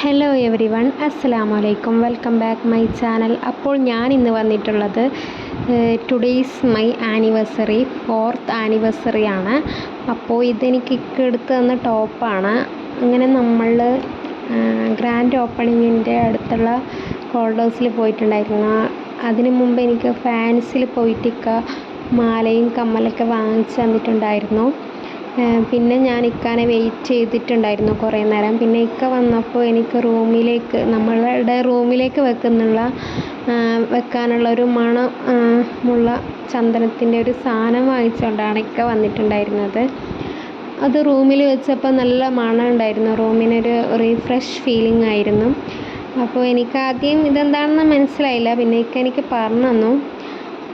Hello every one, അസ്സലാമു അലൈക്കും. Welcome back my channel. അപ്പോൾ ഞാൻ ഇന്ന് വന്നിട്ടുള്ളത് today's my anniversary, 4th anniversary ആണ്. അപ്പോൾ ഇതെനിക്ക് എടുത്ത് തന്ന ടോപ്പാണ്. അങ്ങനെ നമ്മൾ ഗ്രാൻഡ് ഓപ്പണിങ്ങിൻ്റെ അടുത്തുള്ള ഹോൾഡേഴ്സിൽ പോയിട്ടുണ്ടായിരുന്നു. അതിന് മുമ്പ് എനിക്ക് ഫാൻസിൽ പോയിട്ട് മാലയും കമ്മലൊക്കെ വാങ്ങിച്ച് തന്നിട്ടുണ്ടായിരുന്നു. പിന്നെ ഞാൻ ഇക്കാനെ വെയിറ്റ് ചെയ്തിട്ടുണ്ടായിരുന്നു കുറേ നേരം. പിന്നെ ഇക്ക വന്നപ്പോൾ എനിക്ക് നമ്മളുടെ റൂമിലേക്ക് വെക്കാനുള്ള ഒരു മണമുള്ള ചന്ദനത്തിൻ്റെ ഒരു സാധനം വാങ്ങിച്ചുകൊണ്ടാണ് ഇക്ക വന്നിട്ടുണ്ടായിരുന്നത്. അത് റൂമിൽ വെച്ചപ്പോൾ നല്ല മണം ഉണ്ടായിരുന്നു. റൂമിനൊരു റീഫ്രഷ് ഫീലിംഗ് ആയിരുന്നു. അപ്പോൾ എനിക്കാദ്യം ഇതെന്താണെന്ന് മനസ്സിലായില്ല. പിന്നെ ഇക്ക എനിക്ക് പറഞ്ഞു തന്നു.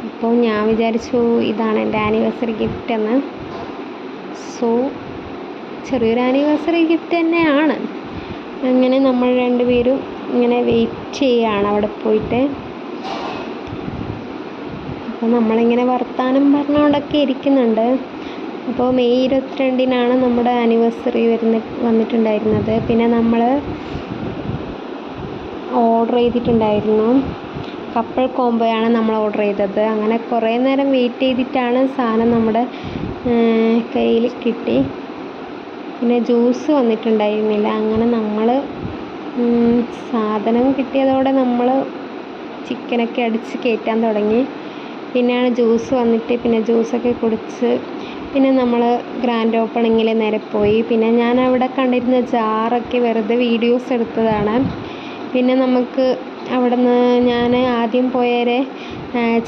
അപ്പോൾ ഞാൻ വിചാരിച്ചു ഇതാണ് എൻ്റെ ആനിവേഴ്സറി ഗിഫ്റ്റ് എന്ന്. സോ ചെറിയൊരു ആനിവേഴ്സറി ഗിഫ്റ്റ് തന്നെയാണ്. അങ്ങനെ നമ്മൾ രണ്ടുപേരും ഇങ്ങനെ വെയിറ്റ് ചെയ്യുകയാണ് അവിടെ പോയിട്ട്. അപ്പോൾ നമ്മളിങ്ങനെ വർത്താനം പറഞ്ഞുകൊണ്ടൊക്കെ ഇരിക്കുന്നുണ്ട്. അപ്പോൾ മെയ് 22-നാണ് നമ്മുടെ ആനിവേഴ്സറി വന്നിട്ടുണ്ടായിരുന്നത്. പിന്നെ നമ്മൾ ഓർഡർ ചെയ്തിട്ടുണ്ടായിരുന്നു. കപ്പിൾ കോംബോയാണ് നമ്മൾ ഓർഡർ ചെയ്തത്. അങ്ങനെ കുറേ നേരം വെയിറ്റ് ചെയ്തിട്ടാണ് സാധനം നമ്മുടെ കയ്യിൽ കിട്ടി. പിന്നെ ജ്യൂസ് വന്നിട്ടുണ്ടായിരുന്നില്ല. അങ്ങനെ നമ്മൾ സാധനം കിട്ടിയതോടെ നമ്മൾ ചിക്കനൊക്കെ അടിച്ച് കയറ്റാൻ തുടങ്ങി. പിന്നെയാണ് ജ്യൂസ് വന്നിട്ട് പിന്നെ ജ്യൂസൊക്കെ കുടിച്ച് പിന്നെ നമ്മൾ ഗ്രാൻഡ് ഓപ്പണിങ്ങിൽ നേരെ പോയി. പിന്നെ ഞാൻ അവിടെ കണ്ടിരുന്ന ജാറൊക്കെ വെറുതെ വീഡിയോസ് എടുത്തതാണ്. പിന്നെ നമുക്ക് അവിടുന്ന് ഞാൻ ആദ്യം പോയവരെ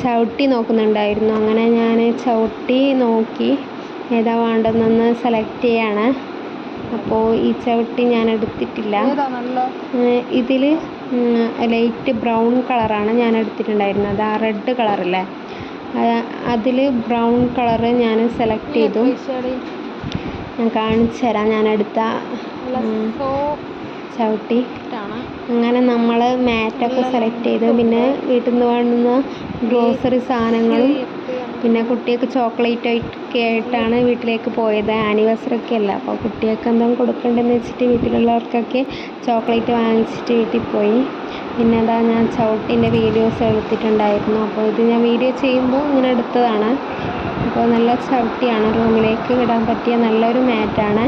ചവിട്ടി നോക്കുന്നുണ്ടായിരുന്നു. അങ്ങനെ ഞാൻ ചവിട്ടി നോക്കി ഏതാ വേണ്ടതെന്ന് സെലക്ട് ചെയ്യാണ്. അപ്പോൾ ഈ ചവിട്ടി ഞാൻ എടുത്തിട്ടില്ല. ഇതിൽ ലൈറ്റ് ബ്രൗൺ കളറാണ് ഞാൻ എടുത്തിട്ടുണ്ടായിരുന്നത്. ആ റെഡ് കളറില്ലേ, അതിൽ ബ്രൗൺ കളറ് ഞാൻ സെലക്ട് ചെയ്തു. ഞാൻ കാണിച്ചു തരാം ഞാൻ എടുത്ത ചവിട്ടി. അങ്ങനെ നമ്മൾ മാറ്റൊക്കെ സെലക്ട് ചെയ്തു. പിന്നെ വീട്ടിൽ നിന്ന് വേണ്ടുന്ന ഗ്രോസറി സാധനങ്ങളും പിന്നെ കുട്ടികൾക്ക് ചോക്ലേറ്റ് ഒക്കെ ആയിട്ടാണ് വീട്ടിലേക്ക് പോയത്. ആനിവേഴ്സറി ഒക്കെ അല്ല, അപ്പോൾ കുട്ടികൾക്ക് എന്തെങ്കിലും കൊടുക്കണ്ടെന്ന് വെച്ചിട്ട് വീട്ടിലുള്ളവർക്കൊക്കെ ചോക്ലേറ്റ് വാങ്ങിച്ചിട്ട് വീട്ടിൽ പോയി. പിന്നെ അതാ ഞാൻ ചവിട്ടിൻ്റെ വീഡിയോസ് എടുത്തിട്ടുണ്ടായിരുന്നു. അപ്പോൾ ഇത് ഞാൻ വീഡിയോ ചെയ്യുമ്പോൾ ഇങ്ങനെ എടുത്തതാണ്. അപ്പോൾ നല്ല ചവിട്ടിയാണ്, റൂമിലേക്ക് ഇടാൻ പറ്റിയ നല്ലൊരു മാറ്റാണ്.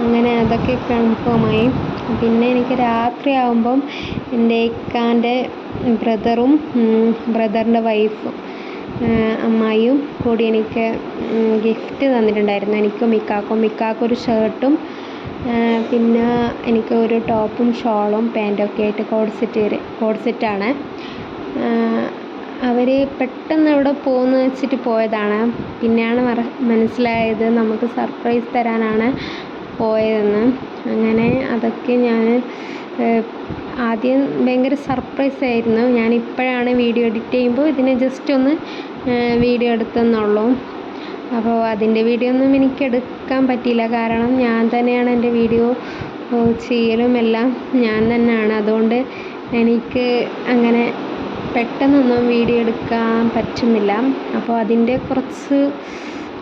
അങ്ങനെ അതൊക്കെ കൺഫേമായി. പിന്നെ എനിക്ക് രാത്രിയാകുമ്പം എൻ്റെ ഇക്കാൻ്റെ ബ്രദറിൻ്റെ വൈഫും അമ്മായിയും കൂടി എനിക്ക് ഗിഫ്റ്റ് തന്നിട്ടുണ്ടായിരുന്നു. എനിക്കും ഇക്കാക്കൊരു ഷർട്ടും പിന്നെ എനിക്ക് ഒരു ടോപ്പും ഷോളും പാൻറ്റൊക്കെ ആയിട്ട് കോഡ് സെറ്റാണ്. അവർ പെട്ടെന്ന് എവിടെ പോകുന്നു വെച്ചിട്ട് പോയതാണ്. പിന്നെയാണ് മനസ്സിലായത് നമുക്ക് സർപ്രൈസ് തരാനാണ് പോയതെന്ന്. അങ്ങനെ അതൊക്കെ ഞാൻ ആദ്യം ഭയങ്കര സർപ്രൈസ് ആയിരുന്നു. ഞാനിപ്പോഴാണ് വീഡിയോ എഡിറ്റ് ചെയ്യുമ്പോൾ ഇതിനെ ജസ്റ്റ് ഒന്ന് വീഡിയോ എടുത്തെന്നുള്ളൂ. അപ്പോൾ അതിൻ്റെ വീഡിയോ ഒന്നും എനിക്ക് എടുക്കാൻ പറ്റിയില്ല. കാരണം ഞാൻ തന്നെയാണ് എൻ്റെ വീഡിയോ ചെയ്യലും എല്ലാം ഞാൻ തന്നെയാണ്. അതുകൊണ്ട് എനിക്ക് അങ്ങനെ പെട്ടെന്നൊന്നും വീഡിയോ എടുക്കാൻ പറ്റുന്നില്ല. അപ്പോൾ അതിൻ്റെ കുറച്ച്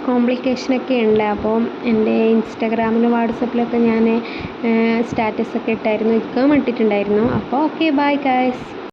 കോംപ്ലിക്കേഷനൊക്കെ ഉണ്ട്. അപ്പോൾ എൻ്റെ ഇൻസ്റ്റാഗ്രാമിലും വാട്സപ്പിലൊക്കെ ഞാൻ സ്റ്റാറ്റസൊക്കെ ഇട്ടായിരുന്നു, ഇട്ടുണ്ടായിരുന്നു. അപ്പോൾ ഓക്കെ, ബൈ ഗൈസ്.